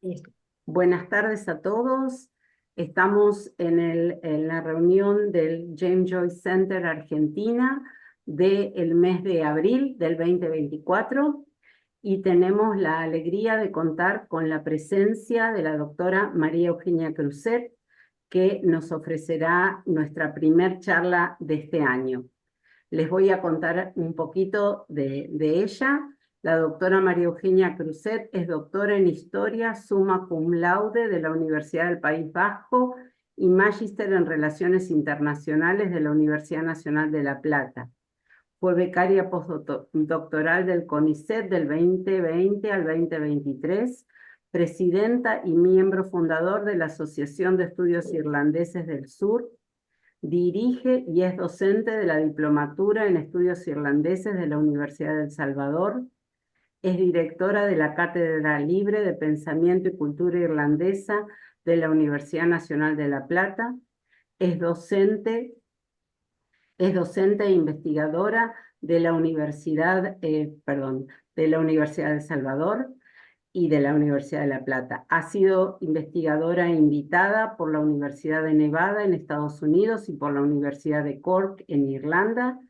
Eh, Buenas tardes a todos. Estamos en la reunión del James Joyce Center Argentina del mes de abril del 2024 y tenemos la alegría de contar con la presencia de la doctora María Eugenia Cruzet, que nos ofrecerá nuestra primer charla de este año. Les voy a contar un poquito de ella. La doctora María Eugenia Cruzet es doctora en Historia, summa cum laude de la Universidad del País Vasco y magíster en Relaciones Internacionales de la Universidad Nacional de La Plata. Fue becaria postdoctoral del CONICET del 2020 al 2023, presidenta y miembro fundador de la Asociación de Estudios Irlandeses del Sur. Dirige y es docente de la Diplomatura en Estudios Irlandeses de la Universidad de El Salvador. Es directora de la Cátedra Libre de Pensamiento y Cultura Irlandesa de la Universidad Nacional de La Plata. Es docente, es docente e investigadora de la de la Universidad de El Salvador y de la Universidad de La Plata. Ha sido investigadora invitada por la Universidad de Nevada en Estados Unidos y por la Universidad de Cork en Irlanda.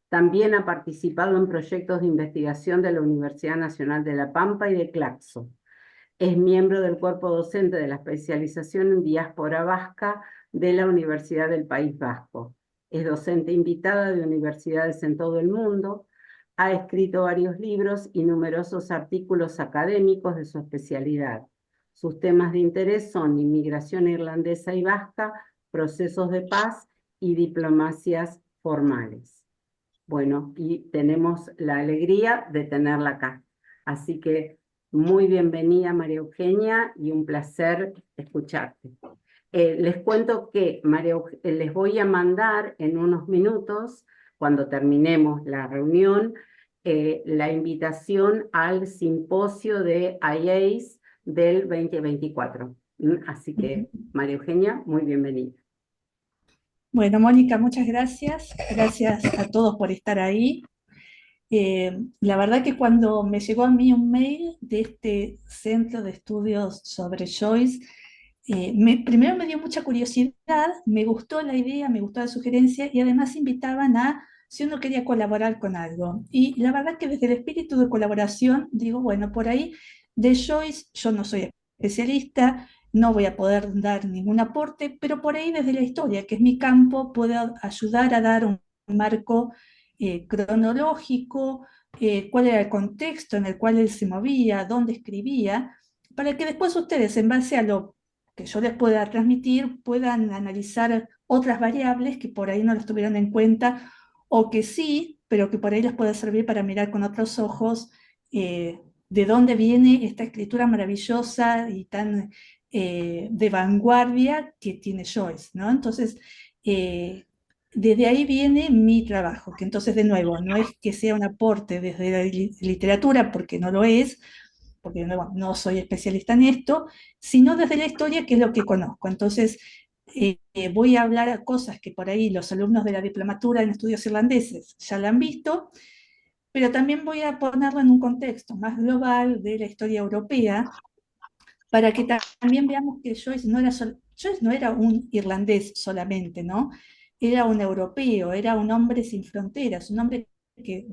También ha participado en proyectos de investigación de la Universidad Nacional de La Pampa y de Claxo. Es miembro del cuerpo docente de la especialización en diáspora vasca de la Universidad del País Vasco. Es docente invitada de universidades en todo el mundo. Ha escrito varios libros y numerosos artículos académicos de su especialidad. Sus temas de interés son inmigración irlandesa y vasca, procesos de paz y diplomacias formales. Bueno, y tenemos la alegría de tenerla acá. Así que muy bienvenida, María Eugenia, y un placer escucharte. Les cuento que les voy a mandar en unos minutos, cuando terminemos la reunión, la invitación al simposio de IAS del 2024. Así que, María Eugenia, muy bienvenida. Bueno, Mónica, muchas gracias. Gracias a todos por estar ahí. La verdad que cuando me llegó a mí un mail de este centro de estudios sobre Joyce, primero me dio mucha curiosidad, me gustó la idea, me gustó la sugerencia y además invitaban a si uno quería colaborar con algo. Y la verdad que desde el espíritu de colaboración digo, bueno, por ahí de Joyce yo no soy especialista, no voy a poder dar ningún aporte, pero por ahí desde la historia, que es mi campo, puedo ayudar a dar un marco cronológico, cuál era el contexto en el cual él se movía, dónde escribía, para que después ustedes, en base a lo que yo les pueda transmitir, puedan analizar otras variables que por ahí no las tuvieron en cuenta o que sí, pero que por ahí les puede servir para mirar con otros ojos de dónde viene esta escritura maravillosa y tan de vanguardia que tiene Joyce, ¿no? Entonces, desde ahí viene mi trabajo, que entonces de nuevo no es que sea un aporte desde la literatura, porque no lo es, porque no soy especialista en esto, sino desde la historia, que es lo que conozco. Entonces, voy a hablar a cosas que por ahí los alumnos de la diplomatura en estudios irlandeses ya la han visto, pero también voy a ponerlo en un contexto más global de la historia europea, para que también veamos que Joyce no era un irlandés solamente, ¿no? Era un europeo, era un hombre sin fronteras, un hombre que,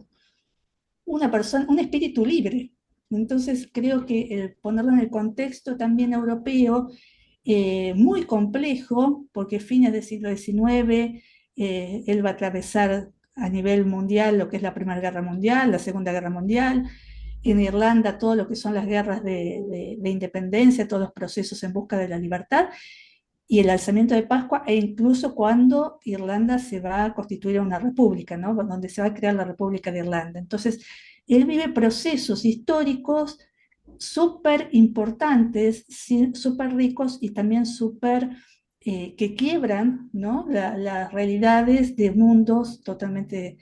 una persona, un espíritu libre. Entonces creo que el ponerlo en el contexto también europeo, muy complejo, porque fines del siglo XIX, él va a atravesar a nivel mundial lo que es la Primera Guerra Mundial, la Segunda Guerra Mundial, en Irlanda todo lo que son las guerras de independencia, todos los procesos en busca de la libertad, y el alzamiento de Pascua, e incluso cuando Irlanda se va a constituir una república, ¿no? Donde se va a crear la República de Irlanda. Entonces, él vive procesos históricos súper importantes, súper ricos y también súper que quiebran, ¿no? Las realidades de mundos totalmente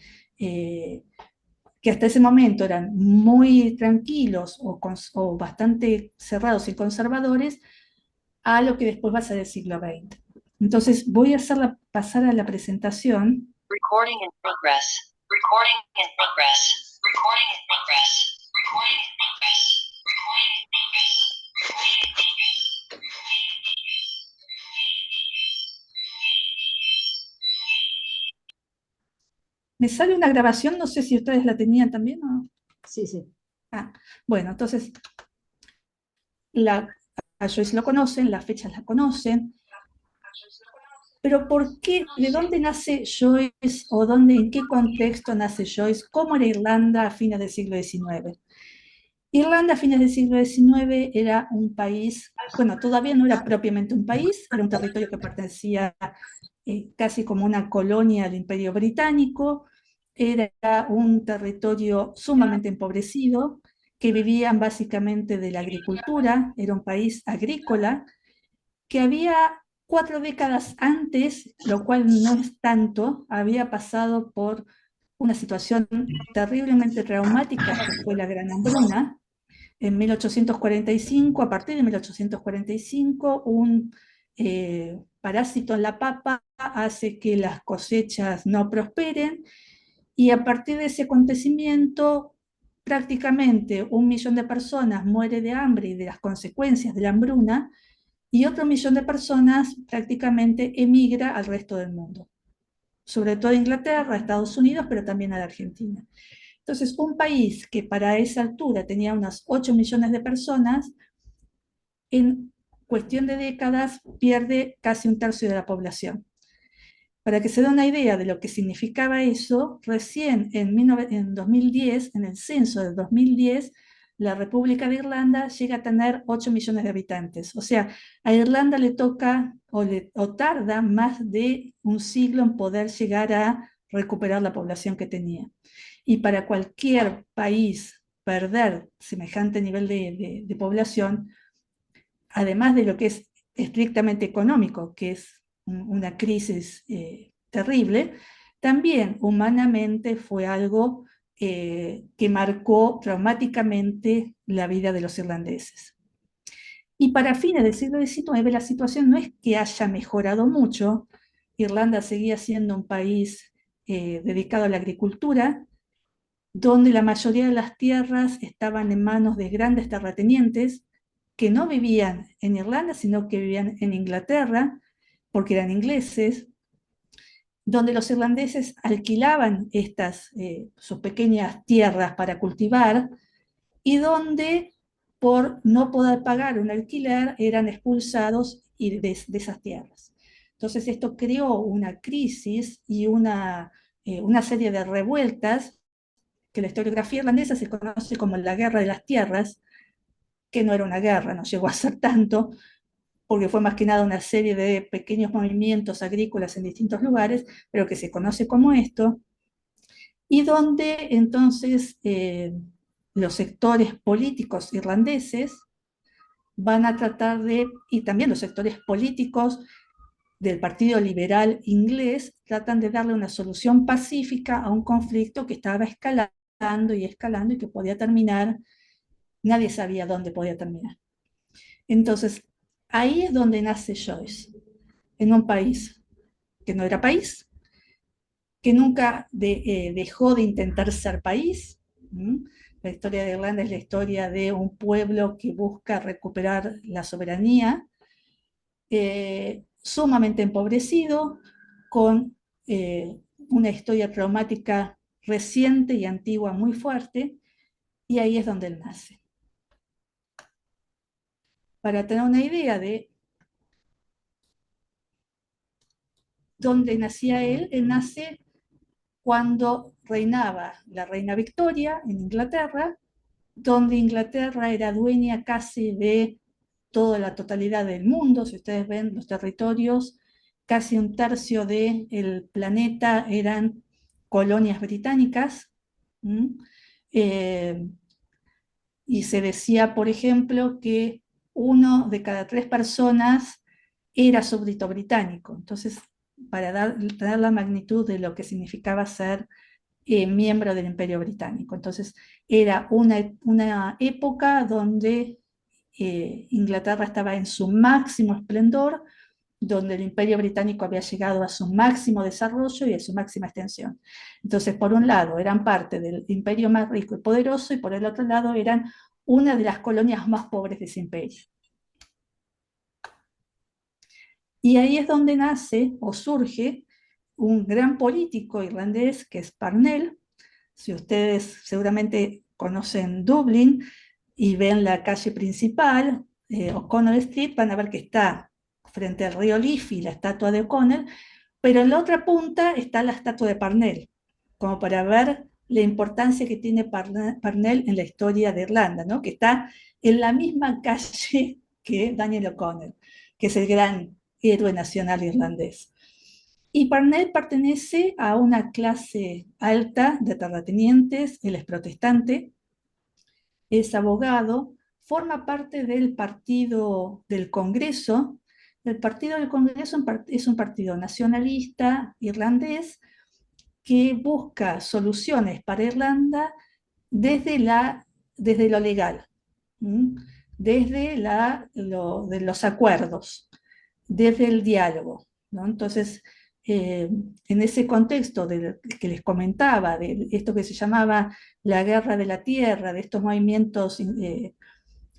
que hasta ese momento eran muy tranquilos o bastante cerrados y conservadores, a lo que después va a ser el siglo XX. Entonces voy a pasar a la presentación. Recording in progress. Recording in progress. Recording in progress. Recording in progress. Recording in progress. Recording in progress. Me sale una grabación, no sé si ustedes la tenían también o no. Sí, sí. Ah, bueno, entonces la, a Joyce lo conocen, las fechas la conocen, pero ¿por qué? ¿De dónde nace Joyce o dónde, en qué contexto nace Joyce? ¿Cómo era Irlanda a fines del siglo XIX? Irlanda a fines del siglo XIX era un país, bueno, todavía no era propiamente un país, era un territorio que pertenecía casi como una colonia del Imperio Británico, era un territorio sumamente empobrecido, que vivían básicamente de la agricultura, era un país agrícola, que había 4 décadas antes, lo cual no es tanto, había pasado por una situación terriblemente traumática que fue la Gran Hambruna. En 1845, a partir de 1845, un parásito en la papa hace que las cosechas no prosperen y a partir de ese acontecimiento prácticamente 1 millón de personas muere de hambre y de las consecuencias de la hambruna y otro 1 millón de personas prácticamente emigra al resto del mundo, sobre todo a Inglaterra, a Estados Unidos, pero también a la Argentina. Entonces, un país que para esa altura tenía unas 8 millones de personas, en cuestión de décadas pierde casi 1/3 de la población. Para que se dé una idea de lo que significaba eso, recién en 2010, en el censo del 2010, la República de Irlanda llega a tener 8 millones de habitantes. O sea, a Irlanda le toca o tarda más de un siglo en poder llegar a recuperar la población que tenía. Y para cualquier país perder semejante nivel de población, además de lo que es estrictamente económico, que es una crisis terrible, también humanamente fue algo que marcó traumáticamente la vida de los irlandeses. Y para fines del siglo XIX la situación no es que haya mejorado mucho. Irlanda seguía siendo un país dedicado a la agricultura, donde la mayoría de las tierras estaban en manos de grandes terratenientes que no vivían en Irlanda, sino que vivían en Inglaterra, porque eran ingleses, donde los irlandeses alquilaban sus pequeñas tierras para cultivar y donde por no poder pagar un alquiler eran expulsados de esas tierras. Entonces esto creó una crisis y una serie de revueltas que la historiografía irlandesa se conoce como la Guerra de las Tierras, que no era una guerra, no llegó a ser tanto, porque fue más que nada una serie de pequeños movimientos agrícolas en distintos lugares, pero que se conoce como esto, y donde entonces los sectores políticos irlandeses van a tratar y también los sectores políticos del Partido Liberal inglés, tratan de darle una solución pacífica a un conflicto que estaba escalando y escalando y que podía terminar, nadie sabía dónde podía terminar. Entonces, ahí es donde nace Joyce, en un país que no era país, que nunca dejó de intentar ser país. La historia de Irlanda es la historia de un pueblo que busca recuperar la soberanía, sumamente empobrecido, con una historia traumática reciente y antigua muy fuerte, y ahí es donde él nace. Para tener una idea de dónde nacía él nace cuando reinaba la reina Victoria en Inglaterra, donde Inglaterra era dueña casi de toda la totalidad del mundo. Si ustedes ven los territorios, casi 1/3 del planeta eran colonias británicas. Eh, y se decía, por ejemplo, que 1 de cada 3 personas era súbdito británico. Entonces, para tener la magnitud de lo que significaba ser miembro del Imperio Británico. Entonces, era una época donde Inglaterra estaba en su máximo esplendor, donde el Imperio Británico había llegado a su máximo desarrollo y a su máxima extensión. Entonces, por un lado, eran parte del imperio más rico y poderoso, y por el otro lado, eran una de las colonias más pobres de ese imperio. Y ahí es donde nace o surge un gran político irlandés que es Parnell. Si ustedes seguramente conocen Dublín y ven la calle principal, O'Connell Street, van a ver que está frente al río Liffey la estatua de O'Connell, pero en la otra punta está la estatua de Parnell, como para ver la importancia que tiene Parnell en la historia de Irlanda, ¿no? Que está en la misma calle que Daniel O'Connell, que es el gran héroe nacional irlandés. Y Parnell pertenece a una clase alta de terratenientes, él es protestante, es abogado, forma parte del Partido del Congreso. El Partido del Congreso es un partido nacionalista irlandés que busca soluciones para Irlanda desde, desde lo legal, desde de los acuerdos, desde el diálogo, ¿no? Entonces, en ese contexto que les comentaba, de esto que se llamaba la guerra de la tierra, de estos movimientos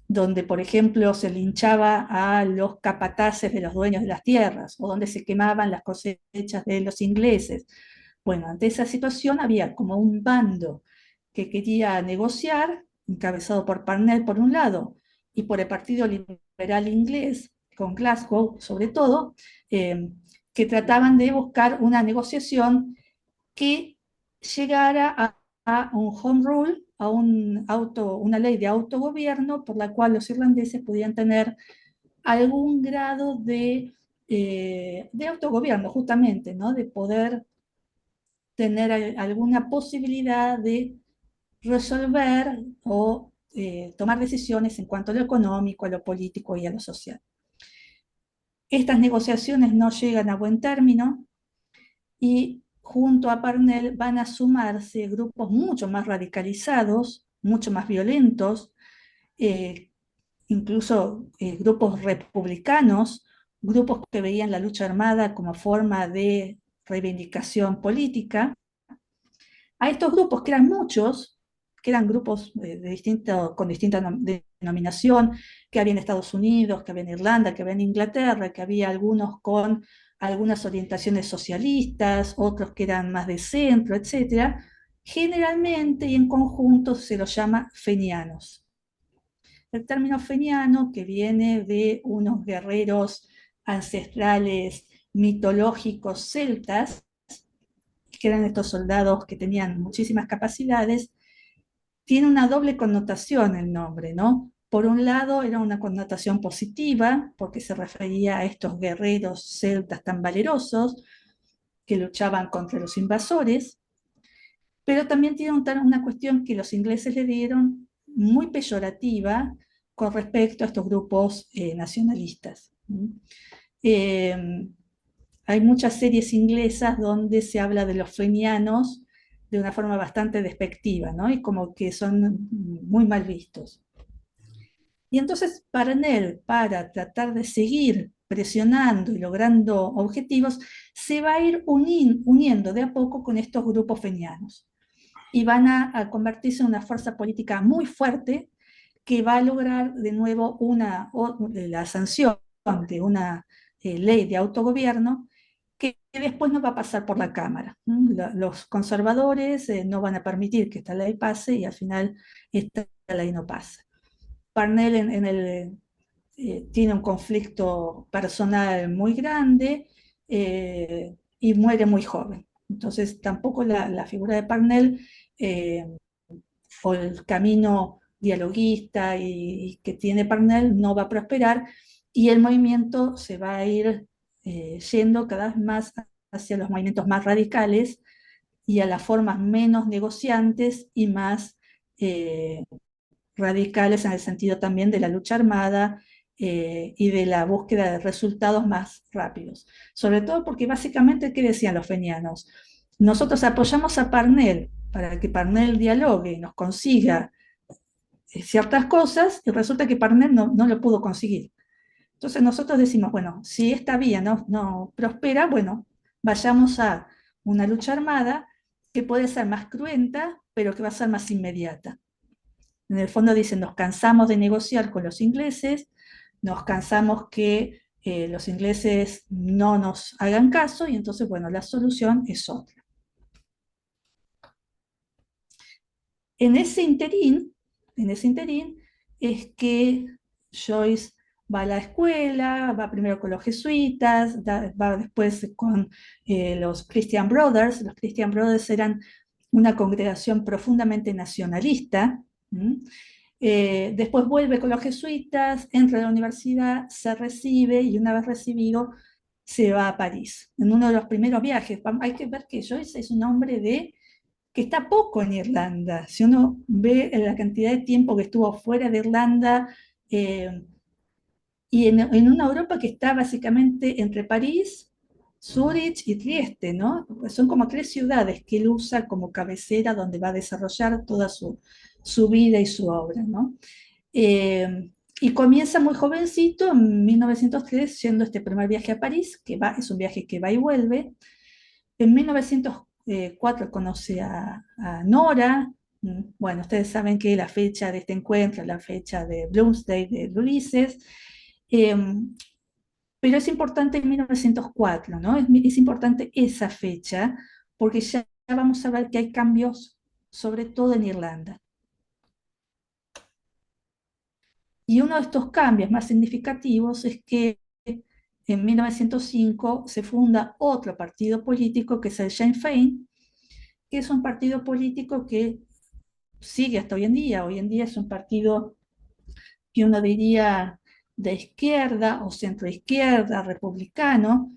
donde, por ejemplo, se linchaba a los capataces de los dueños de las tierras, o donde se quemaban las cosechas de los ingleses. Bueno, ante esa situación había como un bando que quería negociar, encabezado por Parnell por un lado, y por el Partido Liberal Inglés, con Glasgow sobre todo, que trataban de buscar una negociación que llegara a un home rule, a una ley de autogobierno por la cual los irlandeses podían tener algún grado de autogobierno, justamente, ¿no? De poder tener alguna posibilidad de resolver o tomar decisiones en cuanto a lo económico, a lo político y a lo social. Estas negociaciones no llegan a buen término y junto a Parnell van a sumarse grupos mucho más radicalizados, mucho más violentos, incluso grupos republicanos, grupos que veían la lucha armada como forma de reivindicación política. A estos grupos, que eran muchos, que eran grupos con distinta denominación, que había en Estados Unidos, que había en Irlanda, que había en Inglaterra, que había algunos con algunas orientaciones socialistas, otros que eran más de centro, etc. Generalmente y en conjunto se los llama fenianos. El término feniano, que viene de unos guerreros ancestrales mitológicos celtas, que eran estos soldados que tenían muchísimas capacidades, tiene una doble connotación el nombre, ¿no? Por un lado era una connotación positiva, porque se refería a estos guerreros celtas tan valerosos que luchaban contra los invasores, pero también tiene una cuestión que los ingleses le dieron muy peyorativa con respecto a estos grupos nacionalistas. Hay muchas series inglesas donde se habla de los fenianos de una forma bastante despectiva, ¿no? Y como que son muy mal vistos. Y entonces Parnell, para tratar de seguir presionando y logrando objetivos, se va a ir uniendo de a poco con estos grupos fenianos. Y van a convertirse en una fuerza política muy fuerte que va a lograr de nuevo la sanción de una ley de autogobierno que después no va a pasar por la Cámara. Los conservadores no van a permitir que esta ley pase y al final esta ley no pasa. Parnell tiene un conflicto personal muy grande y muere muy joven. Entonces tampoco la figura de Parnell o el camino dialoguista y que tiene Parnell no va a prosperar y el movimiento se va a ir yendo cada vez más hacia los movimientos más radicales y a las formas menos negociantes y más radicales en el sentido también de la lucha armada y de la búsqueda de resultados más rápidos. Sobre todo porque básicamente, ¿qué decían los fenianos? Nosotros apoyamos a Parnell para que Parnell dialogue y nos consiga ciertas cosas y resulta que Parnell no lo pudo conseguir. Entonces nosotros decimos, bueno, si esta vía no prospera, bueno, vayamos a una lucha armada que puede ser más cruenta, pero que va a ser más inmediata. En el fondo dicen, nos cansamos de negociar con los ingleses, nos cansamos que los ingleses no nos hagan caso y entonces, bueno, la solución es otra. En ese interín es que Joyce va a la escuela, va primero con los jesuitas, va después con los Christian Brothers. Los Christian Brothers eran una congregación profundamente nacionalista. Después vuelve con los jesuitas, entra a la universidad, se recibe y una vez recibido se va a París. En uno de los primeros viajes, hay que ver que Joyce es un hombre que está poco en Irlanda. Si uno ve la cantidad de tiempo que estuvo fuera de Irlanda eh, y en una Europa que está básicamente entre París, Zúrich y Trieste, ¿no? Son como tres ciudades que él usa como cabecera donde va a desarrollar toda su vida y su obra, ¿no? Y comienza muy jovencito, en 1903, yendo este primer viaje a París, es un viaje que va y vuelve. En 1904 conoce a Nora. Bueno, ustedes saben que la fecha de este encuentro, la fecha de Bloomsday de Ulises, eh, pero es importante en 1904, ¿no? Es importante esa fecha, porque ya vamos a ver que hay cambios, sobre todo en Irlanda. Y uno de estos cambios más significativos es que en 1905 se funda otro partido político que es el Sinn Féin, que es un partido político que sigue hasta hoy en día. Hoy en día es un partido que uno diría de izquierda o centroizquierda, republicano,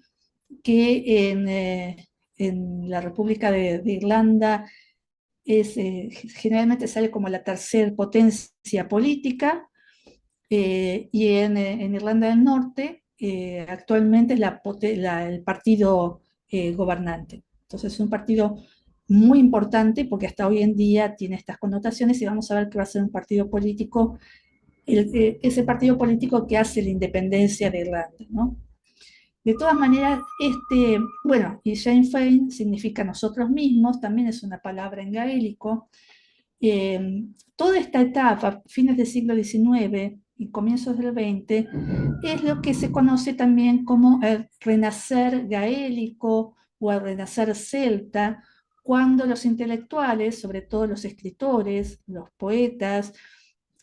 que en la República de Irlanda generalmente sale como la tercera potencia política, y en Irlanda del Norte actualmente es el partido gobernante. Entonces es un partido muy importante porque hasta hoy en día tiene estas connotaciones y vamos a ver que va a ser un partido político, ese partido político que hace la independencia de Irlanda, ¿no? De todas maneras, bueno, y Sinn Féin significa nosotros mismos, también es una palabra en gaélico. Toda esta etapa, fines del siglo XIX y comienzos del XX, es lo que se conoce también como el renacer gaélico o el renacer celta, cuando los intelectuales, sobre todo los escritores, los poetas,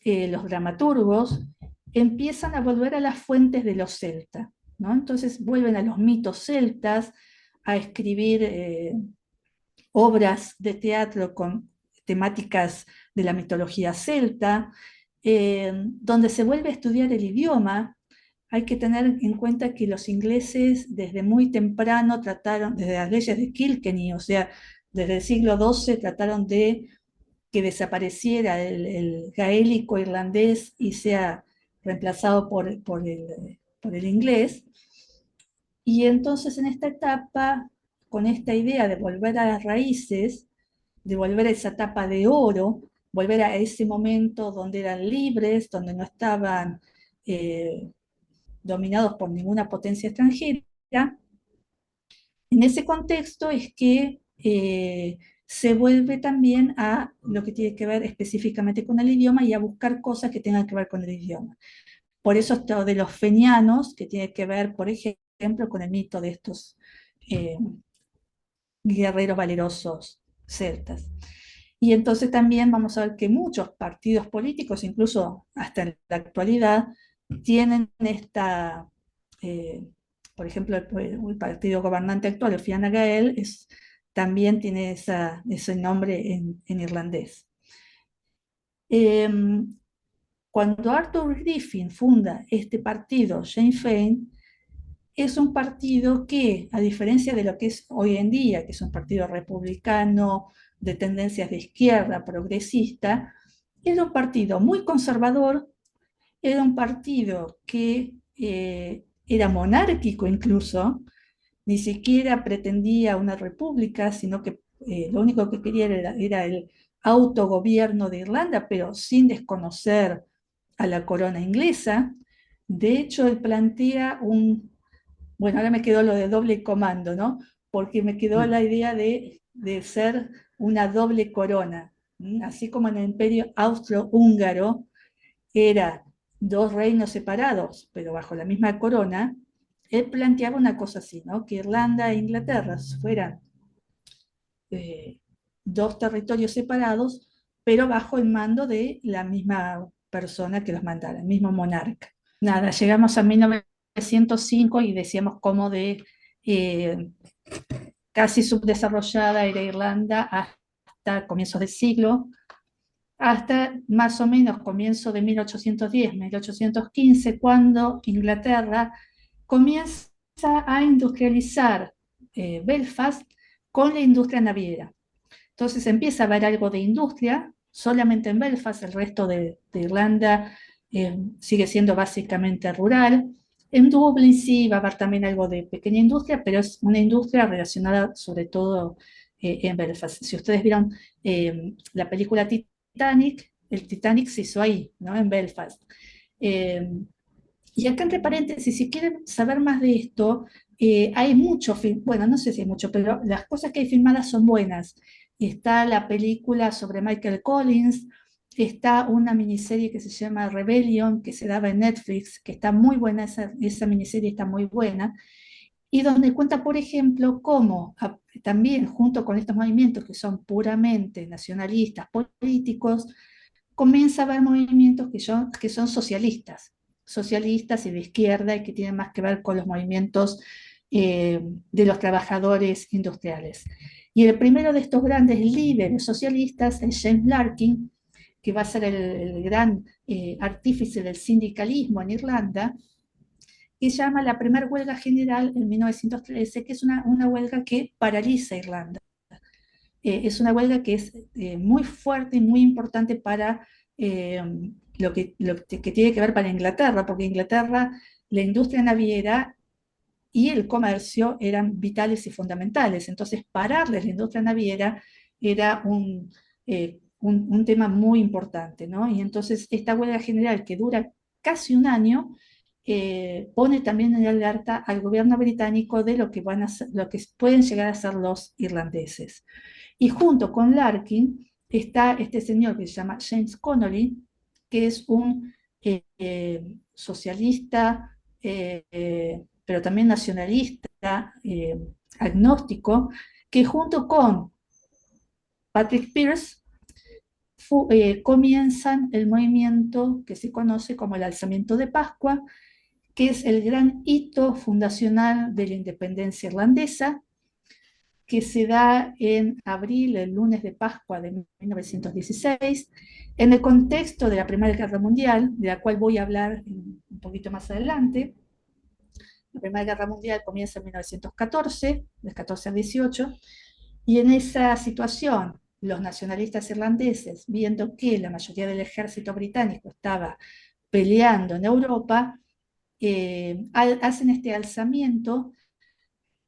los dramaturgos, empiezan a volver a las fuentes de los celtas, ¿no? Entonces vuelven a los mitos celtas, a escribir obras de teatro con temáticas de la mitología celta, donde se vuelve a estudiar el idioma. Hay que tener en cuenta que los ingleses desde muy temprano trataron, desde las leyes de Kilkenny, o sea, desde el siglo XII trataron de que desapareciera el gaélico irlandés y sea reemplazado por el inglés. Y entonces en esta etapa, con esta idea de volver a las raíces, de volver a esa etapa de oro, volver a ese momento donde eran libres, donde no estaban dominados por ninguna potencia extranjera, en ese contexto es que se vuelve también a lo que tiene que ver específicamente con el idioma y a buscar cosas que tengan que ver con el idioma. Por eso esto de los fenianos, que tiene que ver, por ejemplo, con el mito de estos eh, guerreros valerosos celtas. Y entonces también vamos a ver que muchos partidos políticos, incluso hasta en la actualidad, tienen eh, por ejemplo, el partido gobernante actual, el Fianna Gael, también tiene ese nombre en irlandés. Cuando Arthur Griffin funda este partido, Sinn Féin, es un partido que, a diferencia de lo que es hoy en día, que es un partido republicano de tendencias de izquierda, progresista, era un partido muy conservador, era un partido que era monárquico incluso, ni siquiera pretendía una república, sino que lo único que quería era el autogobierno de Irlanda, pero sin desconocer a la corona inglesa. De hecho, él plantea bueno, ahora me quedó lo de doble comando, ¿no? Porque me quedó la idea de ser una doble corona. Así como en el imperio austrohúngaro era dos reinos separados, pero bajo la misma corona, él planteaba una cosa así, ¿no? Que Irlanda e Inglaterra fueran eh, dos territorios separados, pero bajo el mando de la misma persona que los mandara, el mismo monarca. Nada, llegamos a 1905 y decíamos como de eh, casi subdesarrollada era Irlanda hasta comienzos del siglo, hasta más o menos comienzo de 1810, 1815, cuando Inglaterra comienza a industrializar Belfast con la industria naviera. Entonces empieza a haber algo de industria, solamente en Belfast, el resto de Irlanda sigue siendo básicamente rural. En Dublín sí va a haber también algo de pequeña industria, pero es una industria relacionada sobre todo en Belfast. Si ustedes vieron la película Titanic, el Titanic se hizo ahí, ¿no? En Belfast. Eh, y acá entre paréntesis, si quieren saber más de esto, hay mucho, bueno, no sé si hay mucho, pero las cosas que hay filmadas son buenas. Está la película sobre Michael Collins, está una miniserie que se llama Rebellion, que se daba en Netflix, que está muy buena, esa miniserie está muy buena, y donde cuenta, por ejemplo, cómo también junto con estos movimientos que son puramente nacionalistas, políticos, comienza a haber movimientos que son socialistas, socialistas y de izquierda y que tienen más que ver con los movimientos de los trabajadores industriales. Y el primero de estos grandes líderes socialistas es James Larkin, que va a ser el gran artífice del sindicalismo en Irlanda, que llama la primera huelga general en 1913, que es una huelga que paraliza Irlanda. Es una huelga que es muy fuerte y muy importante para eh, que tiene que ver para Inglaterra, porque Inglaterra, la industria naviera y el comercio eran vitales y fundamentales. Entonces, pararles la industria naviera era un tema muy importante, ¿no? Y entonces, esta huelga general que dura casi un año, pone también en alerta al gobierno británico de lo que, van a ser, lo que pueden llegar a ser los irlandeses. Y junto con Larkin está este señor que se llama James Connolly, que es un socialista, pero también nacionalista, agnóstico, que junto con Patrick Pearse comienzan el movimiento que se conoce como el Alzamiento de Pascua, que es el gran hito fundacional de la independencia irlandesa, que se da en abril, el lunes de Pascua de 1916, en el contexto de la Primera Guerra Mundial, de la cual voy a hablar un poquito más adelante. La Primera Guerra Mundial comienza en 1914, del 14 al 18, y en esa situación los nacionalistas irlandeses, viendo que la mayoría del ejército británico estaba peleando en Europa, hacen este alzamiento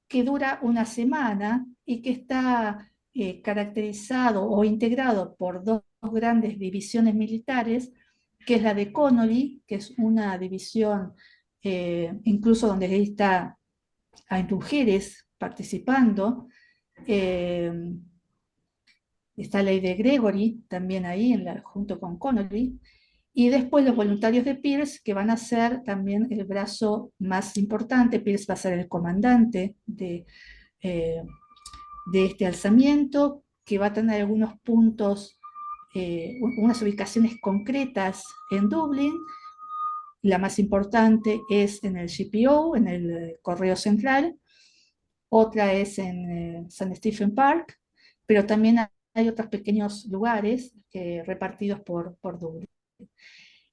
que dura una semana y que está caracterizado o integrado por dos grandes divisiones militares, que es la de Connolly, que es una división incluso donde hay mujeres participando. Eh, Está la de Gregory también ahí junto con Connolly. Y después los voluntarios de Pierce, que van a ser también el brazo más importante. Pierce va a ser el comandante eh, de este alzamiento, que va a tener algunos puntos, unas ubicaciones concretas en Dublín. La más importante es en el GPO, en el Correo Central, otra es en St. Stephen Park, pero también hay otros pequeños lugares repartidos por Dublín.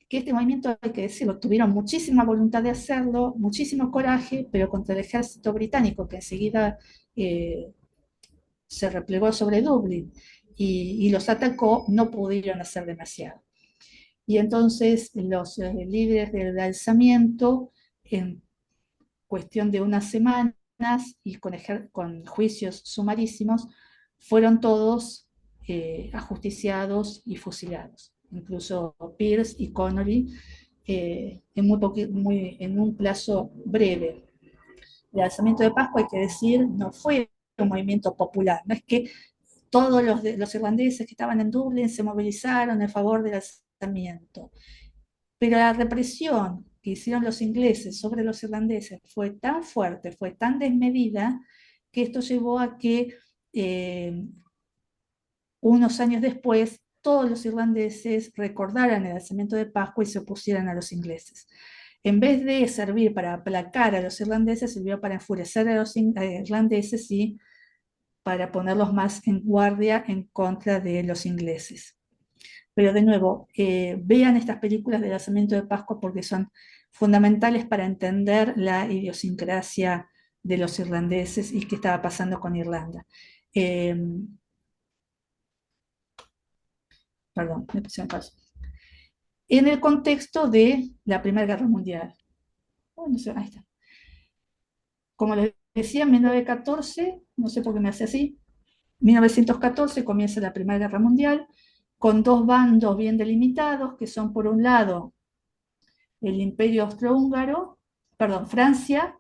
Que este movimiento, hay que decirlo, tuvieron muchísima voluntad de hacerlo, muchísimo coraje, pero contra el ejército británico, que enseguida se replegó sobre Dublín y los atacó, no pudieron hacer demasiado. Y entonces los líderes del alzamiento, en cuestión de unas semanas y con juicios sumarísimos, fueron todos ajusticiados y fusilados. Incluso Pierce y Connolly en un plazo breve. El alzamiento de Pascua, hay que decir, no fue un movimiento popular, no es que todos los irlandeses que estaban en Dublín se movilizaron en favor del alzamiento, pero la represión que hicieron los ingleses sobre los irlandeses fue tan fuerte, fue tan desmedida, que esto llevó a que unos años después todos los irlandeses recordaran el nacimiento de Pascua y se opusieran a los ingleses. En vez de servir para aplacar a los irlandeses, sirvió para enfurecer a los irlandeses y para ponerlos más en guardia en contra de los ingleses. Pero de nuevo, vean estas películas del nacimiento de Pascua porque son fundamentales para entender la idiosincrasia de los irlandeses y qué estaba pasando con Irlanda. Perdón, me puse en pausa. En el contexto de la Primera Guerra Mundial. Oh, no sé, ahí está. Como les decía, en 1914, no sé por qué me hace así, 1914 comienza la Primera Guerra Mundial, con dos bandos bien delimitados, que son por un lado el Imperio Austrohúngaro, perdón, Francia,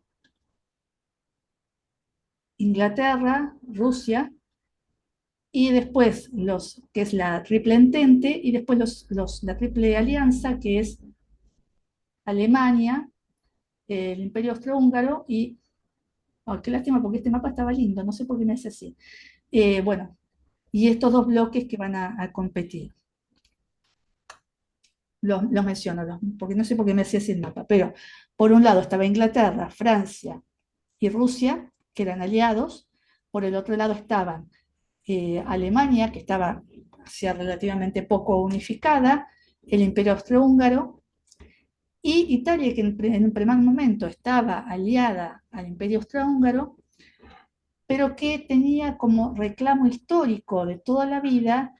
Inglaterra, Rusia, y después que es la Triple Entente, y después la Triple Alianza, que es Alemania, el Imperio Austrohúngaro y... Oh, qué lástima porque este mapa estaba lindo, no sé por qué me hace así. Bueno, y estos dos bloques que van a competir. Los menciono, porque no sé por qué me hacía así el mapa, pero por un lado estaba Inglaterra, Francia y Rusia, que eran aliados. Por el otro lado estaban Alemania, que estaba hacía relativamente poco unificada, el Imperio Austrohúngaro, y Italia, que en un primer momento estaba aliada al Imperio Austrohúngaro, pero que tenía como reclamo histórico de toda la vida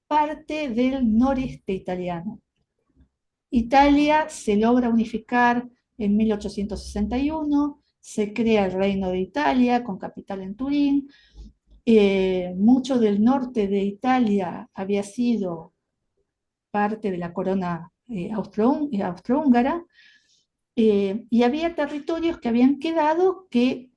parte del noreste italiano. Italia se logra unificar en 1861, se crea el Reino de Italia con capital en Turín. Mucho del norte de Italia había sido parte de la corona austrohúngara, y había territorios que habían quedado que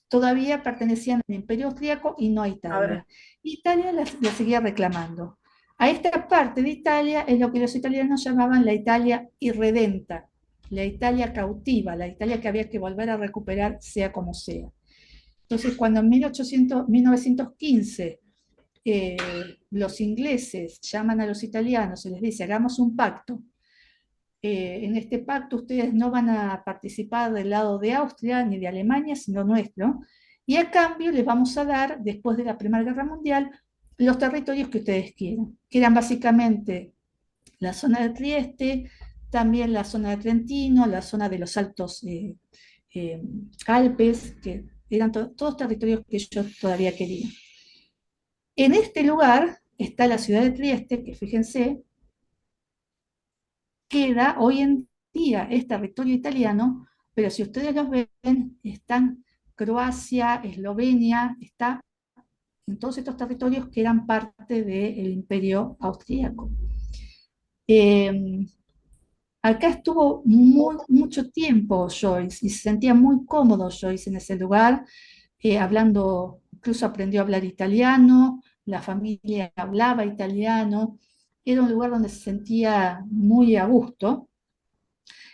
todavía pertenecían al Imperio Austríaco y no a Italia. Italia la seguía reclamando. A esta parte de Italia es lo que los italianos llamaban la Italia irredenta, la Italia cautiva, la Italia que había que volver a recuperar sea como sea. Entonces, cuando en 1915 los ingleses llaman a los italianos y les dice, hagamos un pacto, en este pacto ustedes no van a participar del lado de Austria ni de Alemania, sino nuestro, y a cambio les vamos a dar, después de la Primera Guerra Mundial, los territorios que ustedes quieran, que eran básicamente la zona de Trieste, también la zona de Trentino, la zona de los Altos Alpes, que eran todos territorios que ellos todavía querían. En este lugar está la ciudad de Trieste, que fíjense, queda hoy en día, es territorio italiano, pero si ustedes los ven, están Croacia, Eslovenia, está en todos estos territorios que eran parte del Imperio Austríaco. Acá estuvo mucho tiempo Joyce y se sentía muy cómodo Joyce en ese lugar, hablando, incluso aprendió a hablar italiano, la familia hablaba italiano, era un lugar donde se sentía muy a gusto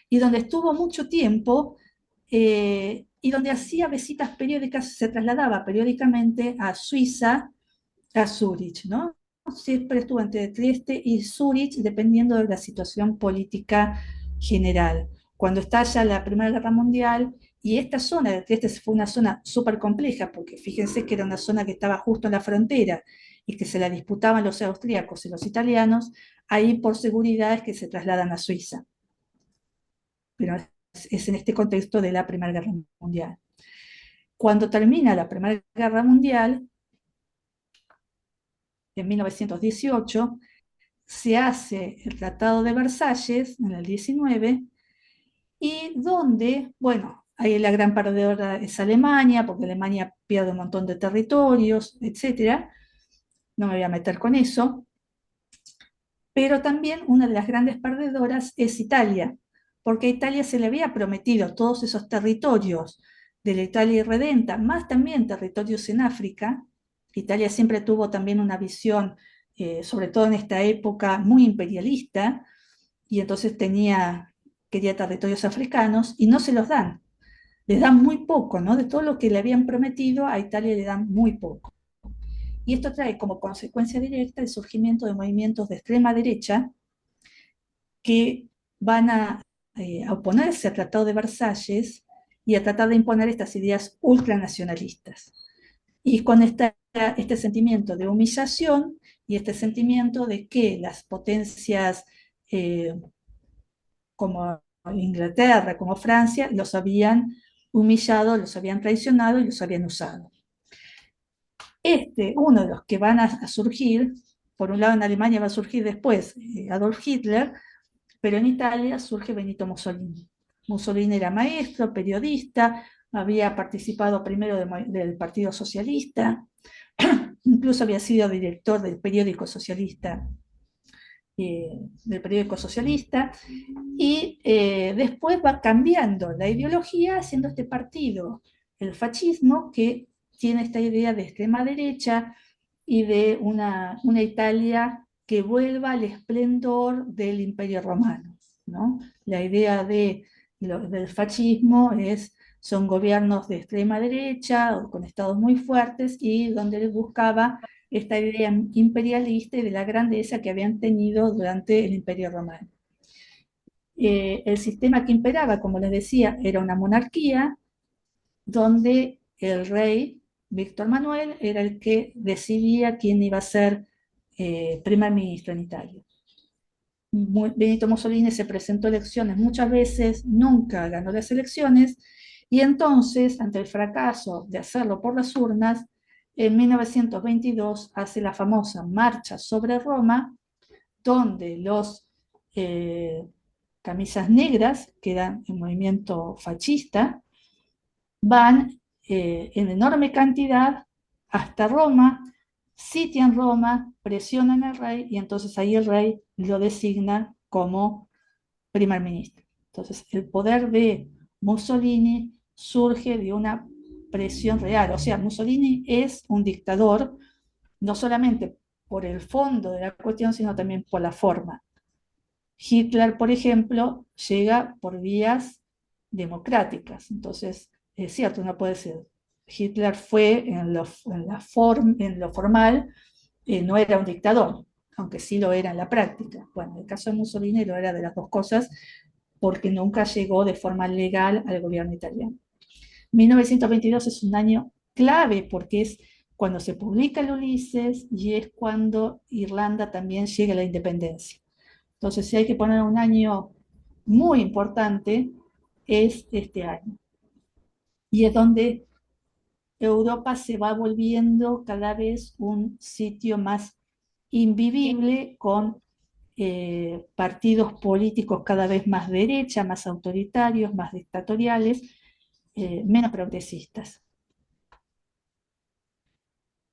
y donde estuvo mucho tiempo y donde hacía visitas periódicas, se trasladaba periódicamente a Suiza, a Zúrich, ¿no? Siempre estuvo entre Trieste y Zúrich, dependiendo de la situación política general. Cuando estalla la Primera Guerra Mundial, y esta zona de Trieste fue una zona súper compleja, porque fíjense que era una zona que estaba justo en la frontera y que se la disputaban los austríacos y los italianos, ahí por seguridad es que se trasladan a Suiza. Pero es en este contexto de la Primera Guerra Mundial. Cuando termina la Primera Guerra Mundial, en 1918, se hace el Tratado de Versalles en el 19, y donde, bueno, ahí la gran perdedora es Alemania, porque Alemania pierde un montón de territorios, etc. No me voy a meter con eso. Pero también una de las grandes perdedoras es Italia, porque a Italia se le había prometido todos esos territorios de la Italia irredenta, más también territorios en África. Italia siempre tuvo también una visión, sobre todo en esta época, muy imperialista, y entonces quería territorios africanos y no se los dan. Les dan muy poco, ¿no? De todo lo que le habían prometido, a Italia le dan muy poco. Y esto trae como consecuencia directa el surgimiento de movimientos de extrema derecha que van a oponerse al Tratado de Versalles y a tratar de imponer estas ideas ultranacionalistas. Y con este sentimiento de humillación y este sentimiento de que las potencias como Inglaterra, como Francia, los habían humillado, los habían traicionado y los habían usado. Uno de los que van a surgir, por un lado en Alemania va a surgir después Adolf Hitler, pero en Italia surge Benito Mussolini. Mussolini era maestro, periodista, había participado primero del Partido Socialista, incluso había sido director del periódico socialista, y después va cambiando la ideología, haciendo este partido, el fascismo, que tiene esta idea de extrema derecha y de una Italia que vuelva al esplendor del Imperio Romano, ¿no? La idea del fascismo son gobiernos de extrema derecha, con estados muy fuertes, y donde les buscaba esta idea imperialista y de la grandeza que habían tenido durante el Imperio Romano. El sistema que imperaba, como les decía, era una monarquía donde el rey Víctor Manuel era el que decidía quién iba a ser primer ministro en Italia. Benito Mussolini se presentó a elecciones muchas veces, nunca ganó las elecciones, y entonces, ante el fracaso de hacerlo por las urnas, en 1922 hace la famosa Marcha sobre Roma, donde los camisas negras, que eran un movimiento fascista, van en enorme cantidad hasta Roma, sitian Roma, presionan al rey, y entonces ahí el rey lo designa como primer ministro. Entonces el poder de Mussolini surge de una presión real, o sea, Mussolini es un dictador, no solamente por el fondo de la cuestión, sino también por la forma. Hitler, por ejemplo, llega por vías democráticas. Entonces, es cierto, no puede ser. Hitler fue en lo formal, no era un dictador, aunque sí lo era en la práctica. Bueno, en el caso de Mussolini lo era de las dos cosas, porque nunca llegó de forma legal al gobierno italiano. 1922 es un año clave porque es cuando se publica el Ulises y es cuando Irlanda también llega a la independencia. Entonces, si hay que poner un año muy importante, es este año. Y es donde Europa se va volviendo cada vez un sitio más invivible, con partidos políticos cada vez más derecha, más autoritarios, más dictatoriales, menos progresistas.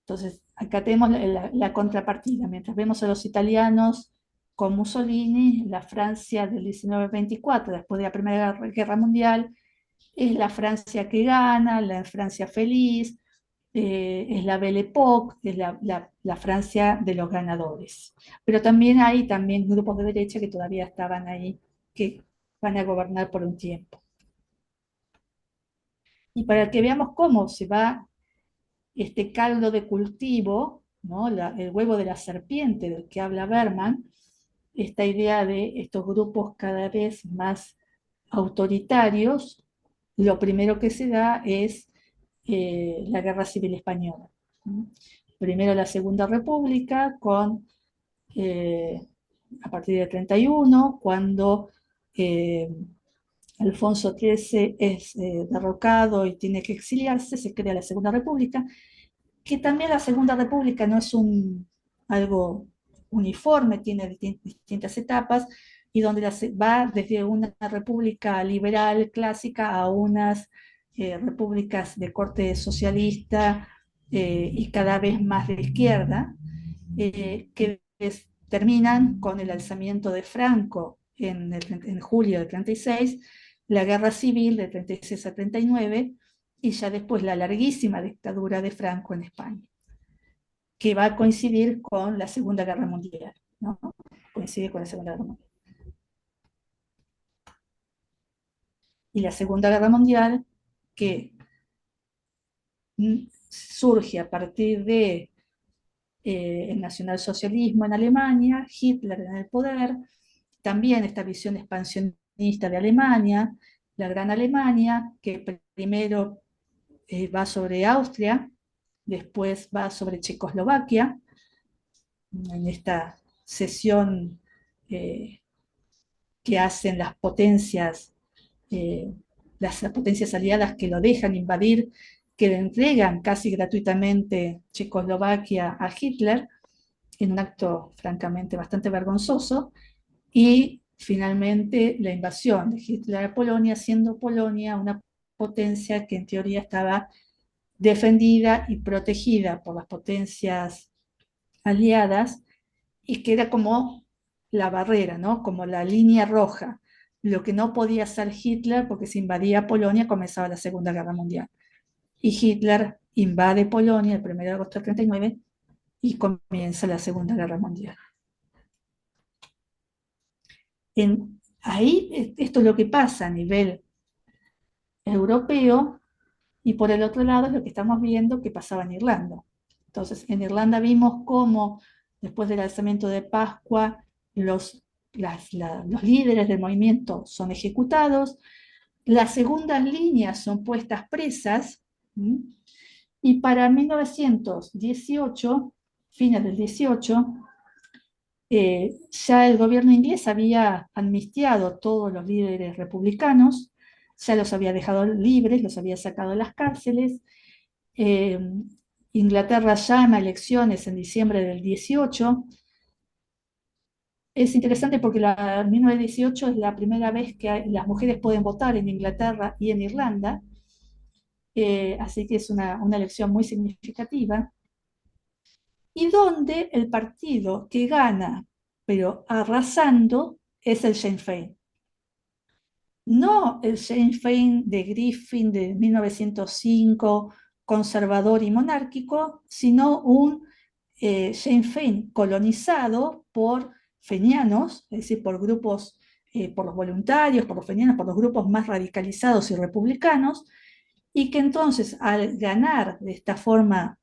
Entonces, acá tenemos la contrapartida. Mientras vemos a los italianos con Mussolini, la Francia del 1924, después de la Primera Guerra Mundial, es la Francia que gana, la Francia feliz, es la Belle Époque, es la Francia de los ganadores. Pero también hay grupos de derecha que todavía estaban ahí, que van a gobernar por un tiempo. Y para que veamos cómo se va este caldo de cultivo, ¿no? El huevo de la serpiente del que habla Berman, esta idea de estos grupos cada vez más autoritarios, lo primero que se da es la Guerra Civil Española. Primero la Segunda República, a partir del 31, cuando Alfonso XIII es derrocado y tiene que exiliarse, se crea la Segunda República, que también la Segunda República no es algo uniforme, tiene distintas etapas, y donde va desde una república liberal clásica a unas repúblicas de corte socialista y cada vez más de izquierda, que terminan con el alzamiento de Franco en julio del 36, la guerra civil de 36 a 39, y ya después la larguísima dictadura de Franco en España, que va a coincidir con la Segunda Guerra Mundial, ¿no? Coincide con la Segunda Guerra Mundial. y la Segunda Guerra Mundial, que surge a partir de el nacionalsocialismo en Alemania, Hitler en el poder, también esta visión expansionista de Alemania, la Gran Alemania, que primero va sobre Austria, después va sobre Checoslovaquia, en esta cesión eh, que hacen las potencias aliadas que lo dejan invadir, que le entregan casi gratuitamente Checoslovaquia a Hitler, en un acto francamente bastante vergonzoso, y finalmente la invasión de Hitler a Polonia, siendo Polonia una potencia que en teoría estaba defendida y protegida por las potencias aliadas y que era como la barrera, ¿no? Como la línea roja, lo que no podía hacer Hitler porque si invadía Polonia comenzaba la Segunda Guerra Mundial. Y Hitler invade Polonia el 1 de agosto del 39 y comienza la Segunda Guerra Mundial. Ahí esto es lo que pasa a nivel europeo, y por el otro lado es lo que estamos viendo que pasaba en Irlanda. Entonces, en Irlanda vimos cómo después del alzamiento de Pascua los líderes del movimiento son ejecutados, las segundas líneas son puestas presas, y para 1918, fines del 18, ya el gobierno inglés había amnistiado todos los líderes republicanos, ya los había dejado libres, los había sacado de las cárceles. Inglaterra llama elecciones en diciembre del 18. Es interesante porque 1918 es la primera vez que las mujeres pueden votar en Inglaterra y en Irlanda, así que es una elección muy significativa, y donde el partido que gana, pero arrasando, es el Sinn Féin. No el Sinn Féin de Griffin de 1905, conservador y monárquico, sino un Sinn Féin colonizado por fenianos, es decir, por grupos, por los voluntarios, por los fenianos, por los grupos más radicalizados y republicanos, y que entonces al ganar de esta forma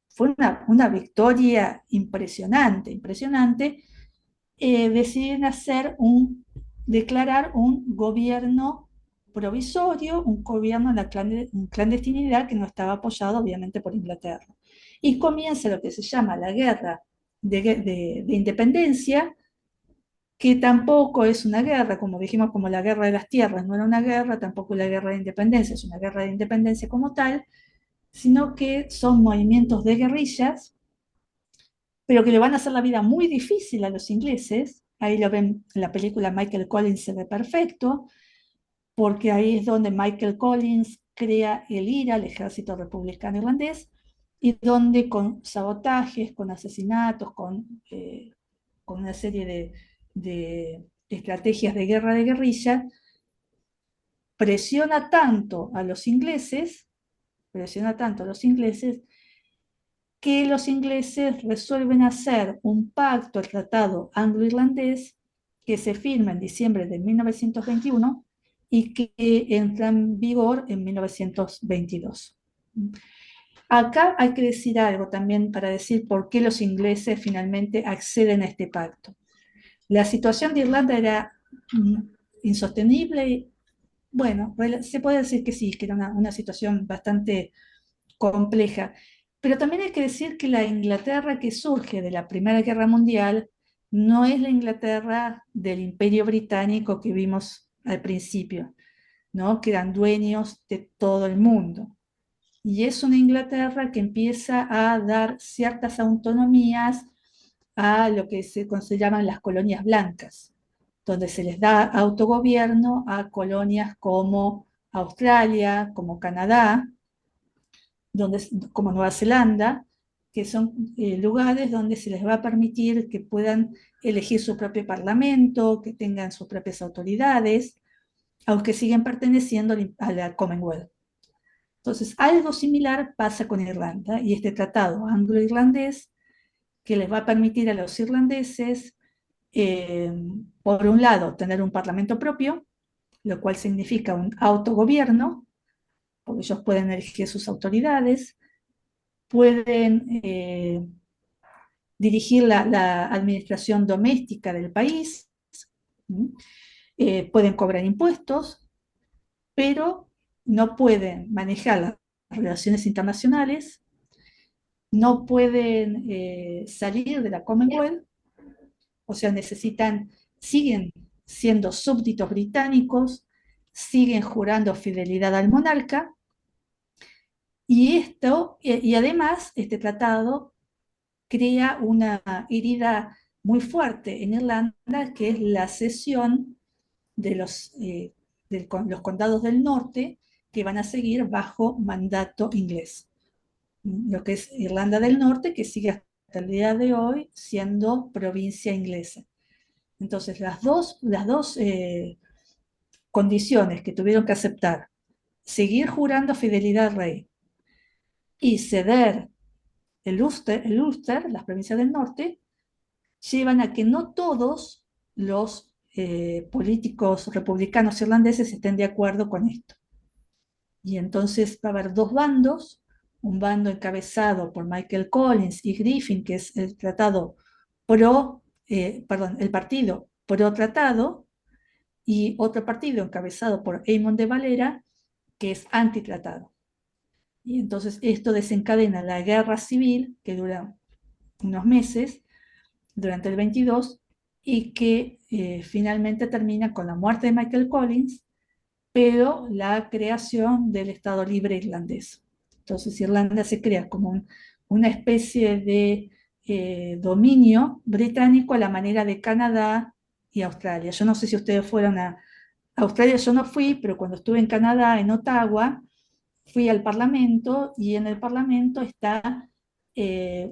fue una victoria impresionante, impresionante, deciden declarar un gobierno provisorio, un gobierno en la clandestinidad que no estaba apoyado obviamente por Inglaterra. Y comienza lo que se llama la guerra de independencia, que tampoco es una guerra, como dijimos, como la guerra de las tierras, no era una guerra, tampoco la guerra de independencia, es una guerra de independencia como tal, sino que son movimientos de guerrillas, pero que le van a hacer la vida muy difícil a los ingleses. Ahí lo ven en la película Michael Collins se ve perfecto, porque ahí es donde Michael Collins crea el IRA, el Ejército Republicano Irlandés, y donde con sabotajes, con asesinatos, con una serie de estrategias de guerra de guerrilla, presiona tanto a los ingleses, que los ingleses resuelven hacer un pacto, el Tratado Anglo-Irlandés, que se firma en diciembre de 1921 y que entra en vigor en 1922. Acá hay que decir algo también para decir por qué los ingleses finalmente acceden a este pacto. La situación de Irlanda era insostenible. Bueno, se puede decir que sí, que era una situación bastante compleja. Pero también hay que decir que la Inglaterra que surge de la Primera Guerra Mundial no es la Inglaterra del Imperio Británico que vimos al principio, ¿no? Que eran dueños de todo el mundo. Y es una Inglaterra que empieza a dar ciertas autonomías a lo que se llaman las colonias blancas, donde se les da autogobierno a colonias como Australia, como Canadá, como Nueva Zelanda, que son lugares donde se les va a permitir que puedan elegir su propio parlamento, que tengan sus propias autoridades, aunque siguen perteneciendo a la Commonwealth. Entonces, algo similar pasa con Irlanda y este tratado anglo-irlandés que les va a permitir a los irlandeses, por un lado, tener un parlamento propio, lo cual significa un autogobierno, porque ellos pueden elegir sus autoridades, pueden dirigir la administración doméstica del país, pueden cobrar impuestos, pero no pueden manejar las relaciones internacionales, no pueden salir de la Commonwealth, o sea, siguen siendo súbditos británicos, siguen jurando fidelidad al monarca, y además este tratado crea una herida muy fuerte en Irlanda, que es la cesión de los condados del norte que van a seguir bajo mandato inglés. Lo que es Irlanda del Norte, que sigue hasta el día de hoy siendo provincia inglesa. Entonces, las dos condiciones que tuvieron que aceptar, seguir jurando fidelidad al rey y ceder el Ulster, las provincias del norte, llevan a que no todos los políticos republicanos irlandeses estén de acuerdo con esto. Y entonces va a haber dos bandos, un bando encabezado por Michael Collins y Griffin, que es el el partido pro tratado, y otro partido encabezado por Eamon de Valera, que es antitratado. Y entonces esto desencadena la guerra civil, que dura unos meses, durante el 22, y que finalmente termina con la muerte de Michael Collins, pero la creación del Estado Libre Irlandés. Entonces Irlanda se crea como una especie de dominio británico a la manera de Canadá y Australia. Yo no sé si ustedes fueron a Australia, yo no fui, pero cuando estuve en Canadá, en Ottawa, fui al Parlamento, y en el Parlamento está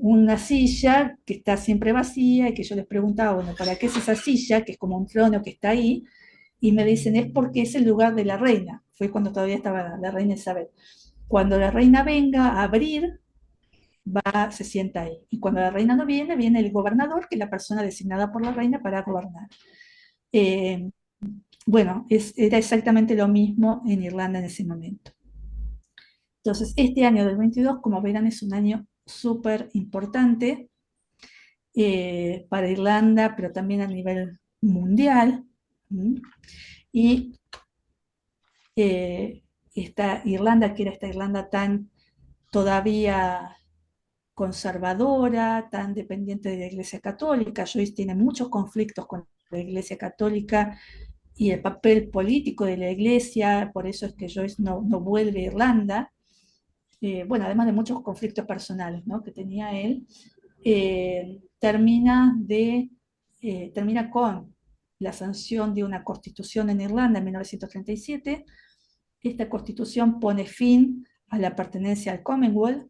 una silla que está siempre vacía, y que yo les preguntaba, bueno, ¿para qué es esa silla? Que es como un trono que está ahí, y me dicen, es porque es el lugar de la reina. Fue cuando todavía estaba la reina Isabel. Cuando la reina venga a abrir, se sienta ahí. Y cuando la reina no viene, viene el gobernador, que es la persona designada por la reina para gobernar. Eh, bueno, era exactamente lo mismo en Irlanda en ese momento. Entonces, este año del 22, como verán, es un año súper importante para Irlanda, pero también a nivel mundial. Y esta Irlanda, que era esta Irlanda tan todavía conservadora, tan dependiente de la Iglesia Católica. Joyce tiene muchos conflictos con la Iglesia Católica y el papel político de la Iglesia, por eso es que Joyce no vuelve a Irlanda. Bueno, además de muchos conflictos personales, ¿no?, que tenía él, termina con la sanción de una constitución en Irlanda en 1937. Esta constitución pone fin a la pertenencia al Commonwealth,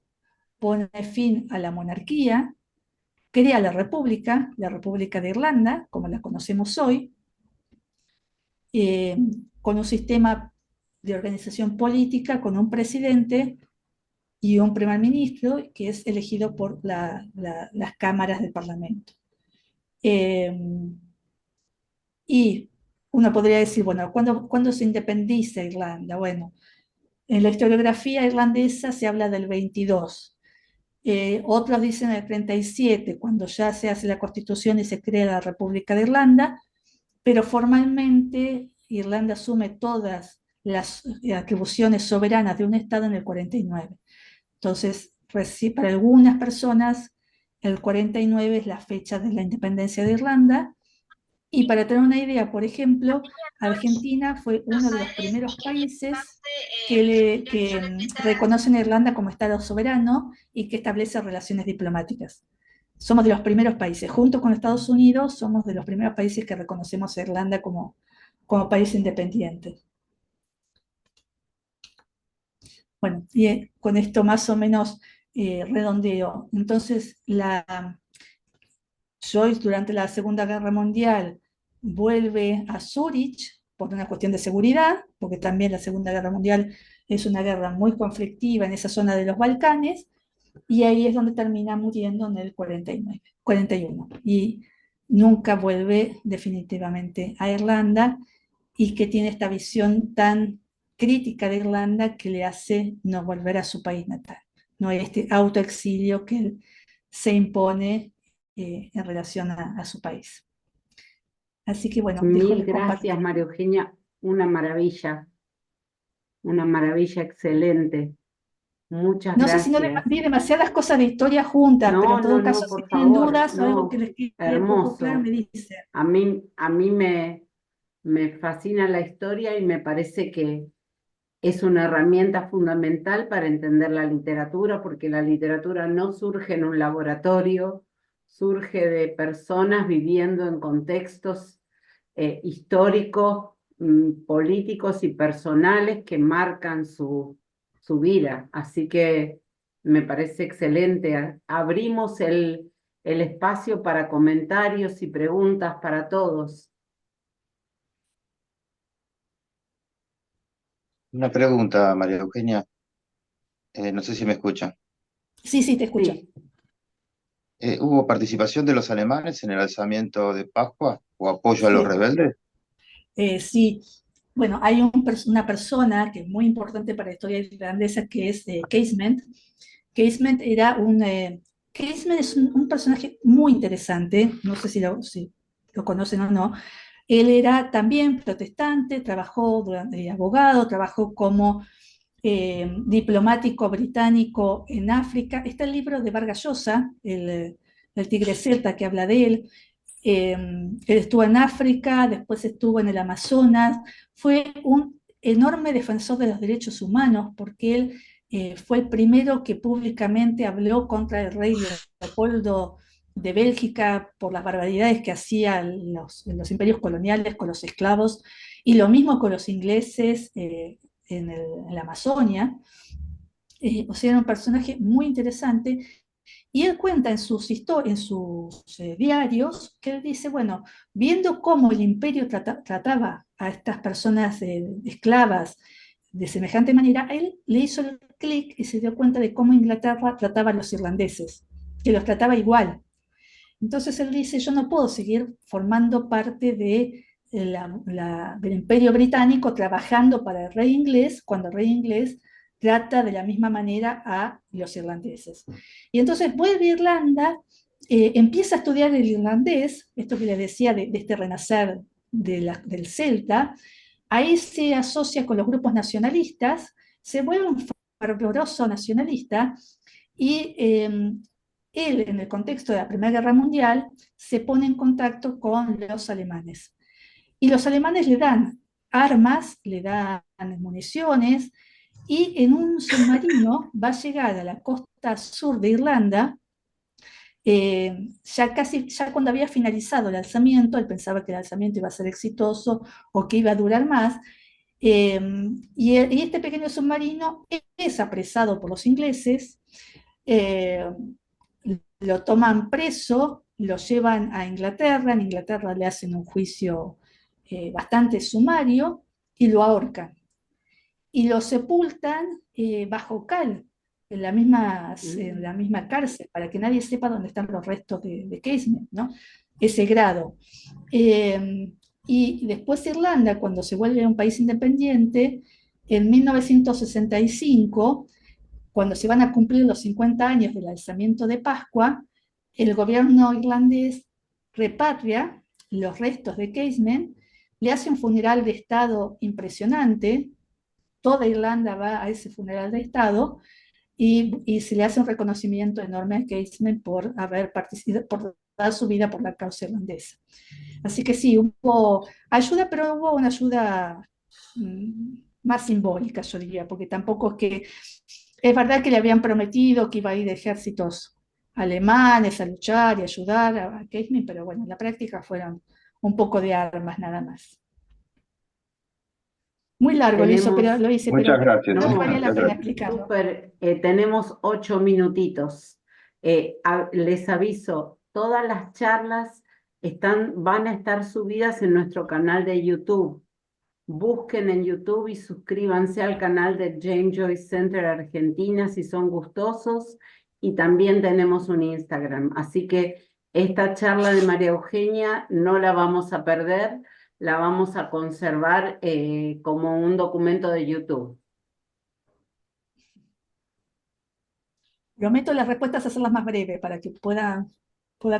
pone fin a la monarquía, crea la República de Irlanda, como la conocemos hoy, con un sistema de organización política, con un presidente y un primer ministro, que es elegido por las cámaras del Parlamento. Y uno podría decir, bueno, ¿cuándo se independiza Irlanda? Bueno, en la historiografía irlandesa se habla del 22. Otros dicen el 37, cuando ya se hace la Constitución y se crea la República de Irlanda, pero formalmente Irlanda asume todas las atribuciones soberanas de un Estado en el 49. Entonces, para algunas personas, el 49 es la fecha de la independencia de Irlanda. Y para tener una idea, por ejemplo, Argentina fue uno de los primeros países que reconocen a Irlanda como Estado soberano y que establece relaciones diplomáticas. Somos de los primeros países, junto con Estados Unidos, somos de los primeros países que reconocemos a Irlanda como país independiente. Bueno, y con esto más o menos redondeo. Entonces, Joyce durante la Segunda Guerra Mundial vuelve a Zúrich por una cuestión de seguridad, porque también la Segunda Guerra Mundial es una guerra muy conflictiva en esa zona de los Balcanes, y ahí es donde termina muriendo en el 41, y nunca vuelve definitivamente a Irlanda, y que tiene esta visión tan crítica de Irlanda que le hace no volver a su país natal, no este autoexilio que él se impone en relación a su país. Así que bueno, dejo Mil de compartir. gracias, María Eugenia. Una maravilla excelente. Muchas No sé si no le gracias. di demasiadas cosas de historia juntas, pero No, en no, todo caso, no, si por tienen favor, dudas o algo que no. les quede poco claro, me Hermoso. dicen. A mí me fascina la historia y me parece que es una herramienta fundamental para entender la literatura, porque la literatura no surge en un laboratorio, surge de personas viviendo en contextos históricos, políticos y personales que marcan su vida. Así que me parece excelente. Abrimos el espacio para comentarios y preguntas para todos. Una pregunta, María Eugenia. No sé si me escucha. Sí, sí, te escucho. Sí, ¿Hubo participación de los alemanes en el alzamiento de Pascua o apoyo a los Sí, rebeldes? sí. Bueno, hay una persona que es muy importante para la historia irlandesa que es Casement. Casement era Casement es un personaje muy interesante, no sé si lo conocen o no. Él era también protestante, trabajó durante abogado, trabajó como diplomático británico en África. Está el libro de Vargas Llosa, el tigre celta, que habla de él. Él estuvo en África, después estuvo en el Amazonas, fue un enorme defensor de los derechos humanos porque él fue el primero que públicamente habló contra el rey Leopoldo de Bélgica por las barbaridades que hacían los imperios coloniales con los esclavos, y lo mismo con los ingleses en la Amazonia. O sea, era un personaje muy interesante. Y él cuenta en sus diarios que él dice, bueno, viendo cómo el imperio trataba a estas personas esclavas de semejante manera, él le hizo el clic y se dio cuenta de cómo Inglaterra trataba a los irlandeses, que los trataba igual. Entonces él dice, yo no puedo seguir formando parte del imperio británico trabajando para el rey inglés cuando el rey inglés trata de la misma manera a los irlandeses. Y entonces vuelve a Irlanda, empieza a estudiar el irlandés, esto que le decía de este renacer del celta, ahí se asocia con los grupos nacionalistas, se vuelve un fervoroso nacionalista y él, en el contexto de la Primera Guerra Mundial, se pone en contacto con los alemanes. Y los alemanes le dan armas, le dan municiones, y en un submarino va a llegar a la costa sur de Irlanda. Ya cuando había finalizado el alzamiento, él pensaba que el alzamiento iba a ser exitoso o que iba a durar más, y este pequeño submarino es apresado por los ingleses, eh, lo toman preso, lo llevan a Inglaterra, en Inglaterra le hacen un juicio bastante sumario y lo ahorcan. Y lo sepultan bajo cal, en la misma cárcel, para que nadie sepa dónde están los restos de Casement, ¿no? Ese grado. Y después Irlanda, cuando se vuelve un país independiente, en 1965, cuando se van a cumplir los 50 años del alzamiento de Pascua, el gobierno irlandés repatria los restos de Casement, le hace un funeral de Estado impresionante, toda Irlanda va a ese funeral de Estado, y se le hace un reconocimiento enorme a Casement por haber participado, por dar su vida por la causa irlandesa. Así que sí, hubo ayuda, pero hubo una ayuda más simbólica, yo diría, porque tampoco es que es verdad que le habían prometido que iba a ir ejércitos alemanes a luchar y ayudar a Casement, pero bueno, en la práctica fueron un poco de armas nada más. Muy largo tenemos, lo hice, Muchas pero gracias, creo que no, valía la muchas pena gracias. explicarlo. súper, tenemos 8 minutitos. Les aviso, todas las charlas van a estar subidas en nuestro canal de YouTube. Busquen en YouTube y suscríbanse al canal de James Joyce Center Argentina si son gustosos. Y también tenemos un Instagram. Así que esta charla de María Eugenia no la vamos a perder. la vamos a conservar como un documento de YouTube. Prometo las respuestas hacerlas más breves para que pueda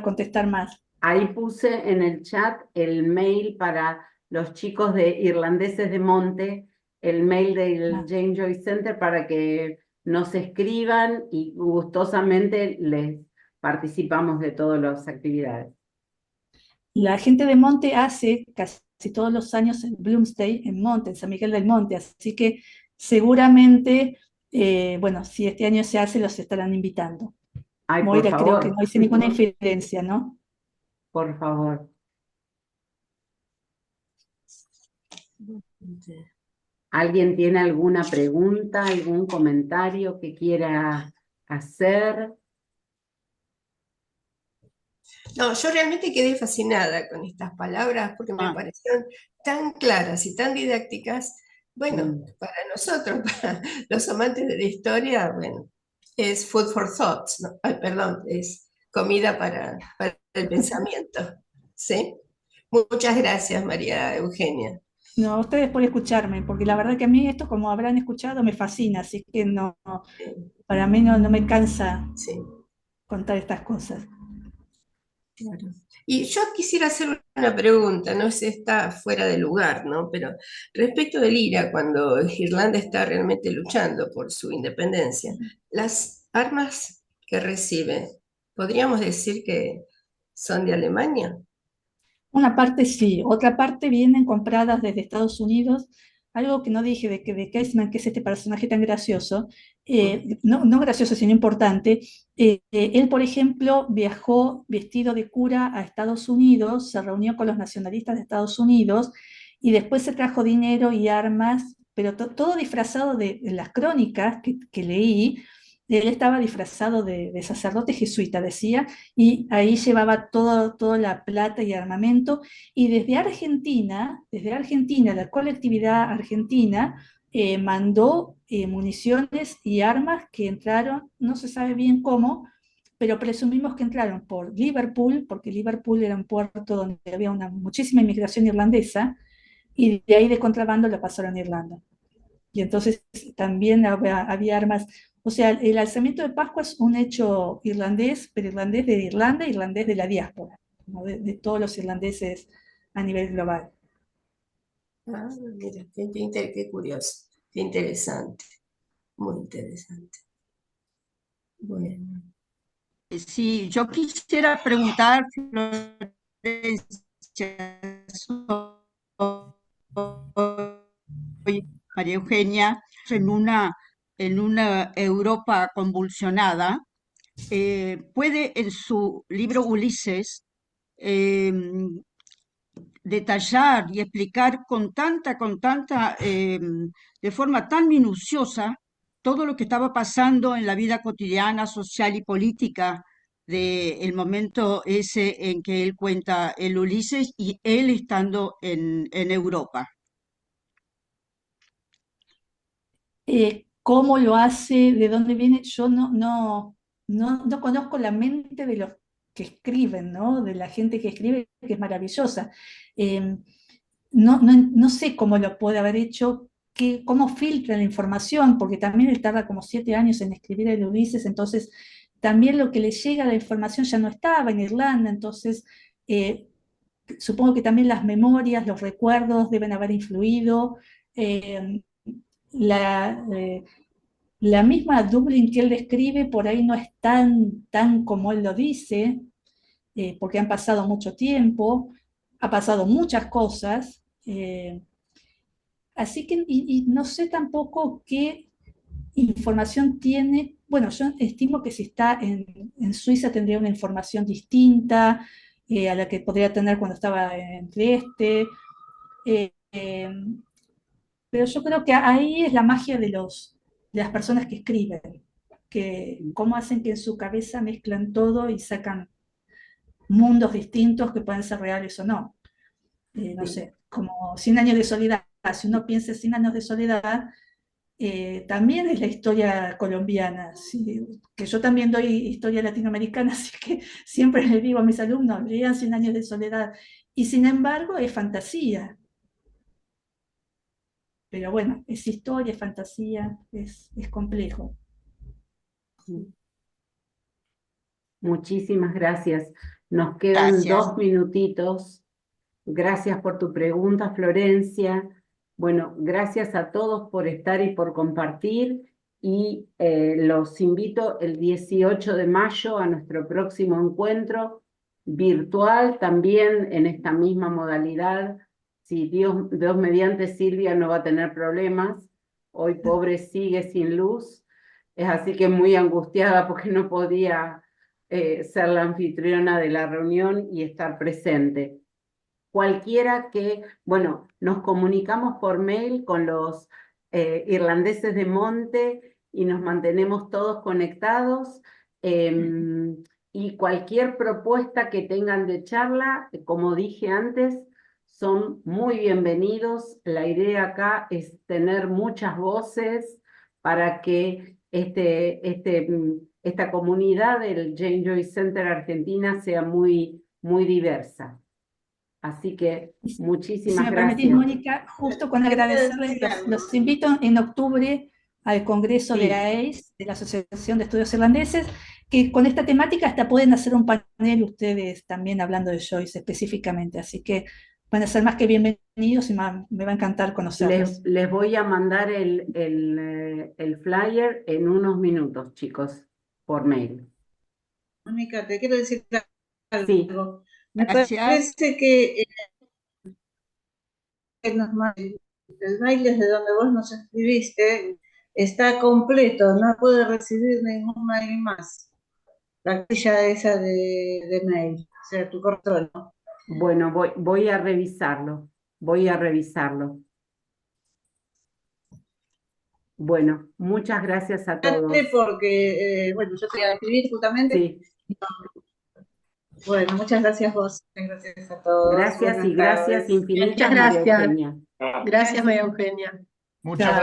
contestar más. Ahí puse en el chat el mail para los chicos de Irlandeses de Monte, el mail del Ah. James Joyce Center para que nos escriban y gustosamente les participamos de todas las actividades. La gente de Monte hace casi todos los años el Bloomsday en Monte, en San Miguel del Monte, así que seguramente, bueno, si este año se hace, los estarán invitando. Ay, por Moira, creo que no favor, hice ninguna infidencia, ¿no? por favor. ¿Alguien tiene alguna pregunta, algún comentario que quiera hacer? No, yo realmente quedé fascinada con estas palabras porque me parecieron tan claras y tan didácticas. Bueno, para nosotros, para los amantes de la historia, bueno, es food for thought, ¿no? Ay, perdón, es comida para el pensamiento. ¿Sí? Muchas gracias, María Eugenia. No, a ustedes por escucharme, porque la verdad que a mí esto, como habrán escuchado, me fascina, así que no, para mí no me cansa Sí, contar estas cosas. claro. Y yo quisiera hacer una pregunta, no sé si está fuera de lugar, ¿no? Pero respecto del IRA, cuando Irlanda está realmente luchando por su independencia, las armas que recibe, ¿podríamos decir que son de Alemania? Una parte sí, otra parte vienen compradas desde Estados Unidos. Algo que no dije de Caseman, que es este personaje tan gracioso, no gracioso, sino importante. Él, por ejemplo, viajó vestido de cura a Estados Unidos, se reunió con los nacionalistas de Estados Unidos y después se trajo dinero y armas, pero todo disfrazado de las crónicas que leí. Él estaba disfrazado de sacerdote jesuita, decía, y ahí llevaba toda la plata y armamento, y desde Argentina, la colectividad argentina mandó municiones y armas que entraron, no se sabe bien cómo, pero presumimos que entraron por Liverpool, porque Liverpool era un puerto donde había muchísima inmigración irlandesa, y de ahí de contrabando la pasaron a Irlanda. Y entonces también había armas. O sea, el alzamiento de Pascua es un hecho irlandés, pero irlandés de Irlanda, irlandés de la diáspora, ¿no? De todos los irlandeses a nivel global. Ah, mira, qué curioso, qué interesante, muy interesante. Bueno. Sí, yo quisiera preguntar, Florencia, soy María Eugenia, en una Europa convulsionada, puede en su libro Ulises detallar y explicar de forma tan minuciosa todo lo que estaba pasando en la vida cotidiana, social y política del momento ese en que él cuenta el Ulises y él estando en Europa. ¿Cómo lo hace? ¿De dónde viene? Yo no conozco la mente de los que escriben, ¿no? De la gente que escribe, que es maravillosa. No sé cómo lo puede haber hecho, cómo filtra la información, porque también él tarda como 7 años en escribir el Ulises, entonces también lo que le llega la información ya no estaba en Irlanda, entonces supongo que también las memorias, los recuerdos deben haber influido. Eh, la, eh, la misma Dublín que él describe por ahí no es tan como él lo dice, porque han pasado mucho tiempo, ha pasado muchas cosas, así que y no sé tampoco qué información tiene. Bueno, yo estimo que si está en Suiza tendría una información distinta a la que podría tener cuando estaba en Trieste, eh, eh, pero yo creo que ahí es la magia de las personas que escriben, que cómo hacen que en su cabeza mezclan todo y sacan mundos distintos que pueden ser reales o no. No sé, como 100 años de soledad. Si uno piensa en 100 años de soledad, también es la historia colombiana, ¿sí? Que yo también doy historia latinoamericana, así que siempre les digo a mis alumnos, lean 100 años de soledad. y sin embargo es fantasía. Pero bueno, es historia, es fantasía, es complejo. Muchísimas gracias. Nos quedan Gracias. 2 minutitos. Gracias por tu pregunta, Florencia. Bueno, gracias a todos por estar y por compartir. Y los invito el 18 de mayo a nuestro próximo encuentro virtual, también en esta misma modalidad. Si Dios mediante, Silvia no va a tener problemas. Hoy pobre sigue sin luz. Es así que muy angustiada porque no podía ser la anfitriona de la reunión y estar presente. Cualquiera que, bueno, nos comunicamos por mail con los irlandeses de Monte y nos mantenemos todos conectados. Y cualquier propuesta que tengan de charla, como dije antes, son muy bienvenidos. La idea acá es tener muchas voces para que esta comunidad del Jane Joyce Center Argentina sea muy, muy diversa. Así que Si muchísimas me permitís, gracias. Mónica, justo con agradecerles, los invito en octubre al Congreso Sí. de AEIS, de la Asociación de Estudios Irlandeses, que con esta temática hasta pueden hacer un panel ustedes también hablando de Joyce específicamente, así que van a ser más que bienvenidos y me va a encantar conocerlos. Les voy a mandar el flyer en unos minutos, chicos, por mail. Mónica, te quiero decir algo. Sí. Me Gracias. parece que el baile de donde vos nos escribiste está completo, no puede recibir ningún mail más. La casilla esa de mail, o sea, tu correo, ¿no? Bueno, voy a revisarlo. Voy a revisarlo. Muchas gracias a todos. Porque, bueno, yo te iba a escribir justamente. Sí. Bueno, muchas gracias vos. Gracias a todos. Gracias y Buenas gracias tardes. infinitas, Muchas María gracias. Eugenia. Gracias, María Eugenia. Muchas gracias.